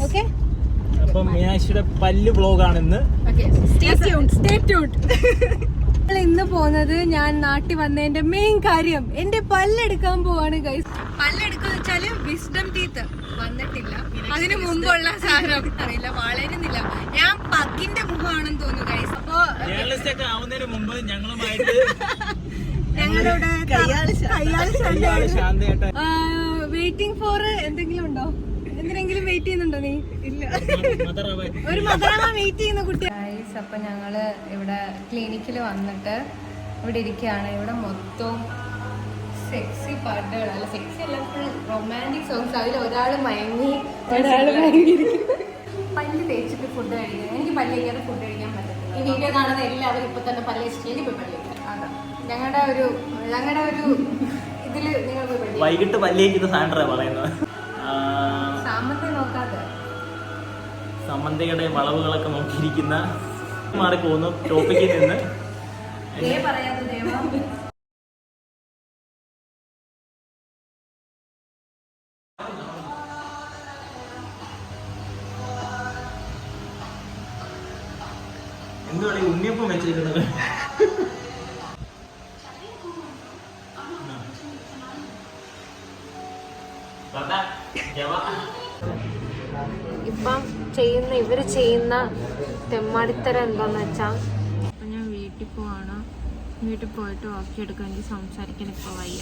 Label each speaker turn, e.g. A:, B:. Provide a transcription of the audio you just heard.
A: Okay.
B: അപ്പം മീനാക്ഷിയുടെ പല്ല് വ്ലോഗാണ് ഇന്ന്.
A: ഇന്ന് പോകുന്നത് ഞാൻ നാട്ടിൽ വന്നതിന്റെ മെയിൻ കാര്യം എന്റെ പല്ലെടുക്കാൻ പോവാണ് ഗൈസ്. പല്ലെടുക്കാന്ന് വെച്ചാല് വിസ്ഡം ടീത്ത് വന്നിട്ടില്ല. അതിന് മുമ്പുള്ള സാധനം അറിയില്ല, വളരുന്നില്ല. ഞാൻ പക്കിന്റെ മുഖമാണെന്ന് തോന്നുന്നു ഗൈസ്. അപ്പൊ
B: ആവുന്നതിന് മുമ്പ് ഞങ്ങളുമായിട്ട്
A: ഞങ്ങളുടെ വെയിറ്റിംഗ് ഫോർ എന്തെങ്കിലും ഉണ്ടോ? എന്തിനെങ്കിലും വെയിറ്റ് ചെയ്യുന്നുണ്ടോ നീ? ഇല്ല, ഒരു മദറാമ വെയിറ്റ് ചെയ്യുന്ന കുട്ടി. അപ്പൊ ഞങ്ങള് ഇവിടെ ക്ലിനിക്കിൽ വന്നിട്ട് ഇവിടെ ഇരിക്കുകയാണ്. ഇവിടെ മൊത്തം സെക്സി പാട്ടുകൾ, അല്ല സെക്സി അല്ല, ഫുൾ റൊമാൻറ്റിക് സോങ്സ്. അതിൽ ഒരാൾ മയങ്ങി പല്ല് തേച്ചിട്ട് ഫുഡ് കഴിക്കുന്നത്. എനിക്ക് പല്ല് കഴിക്കാതെ ഫുഡ് കഴിക്കാൻ പറ്റത്തില്ല. ഈ വീഡിയോ കാണുന്ന എല്ലാവരും ഇപ്പൊ തന്നെ പല്ല് തേച്ചിട്ട് പോയി പല്ല് കഴിക്കാം. അതാ ഞങ്ങളുടെ ഒരു ഇതില് നിങ്ങൾ
B: വൈകിട്ട് പല്ല് കഴിക്കുന്ന സാൻഡ്രാ പറയുന്നത്.
A: സാമന്തി നോക്കാതെ
B: സമന്തയുടെ വളവുകളൊക്കെ നോക്കിയിരിക്കുന്ന മാറിപ്പോകുന്നു ടോപ്പിക്കിൽ നിന്ന്.
A: പറയാതെ ദേവാ
B: എന്തുവാണ് ഈ ഉണ്ണിയപ്പം വെച്ചിരിക്കുന്നത്?
A: ഇപ്പം ഇവര് ചെയ്യുന്ന തെമ്മാടിത്തരം എന്താന്ന് വെച്ചാൽ, ഞാൻ വീട്ടിൽ പോവാണ്. വീട്ടിൽ പോയിട്ട് ബാക്കി എടുക്കാൻ എനിക്ക് സംസാരിക്കാൻ ഇപ്പൊ വയ്യ.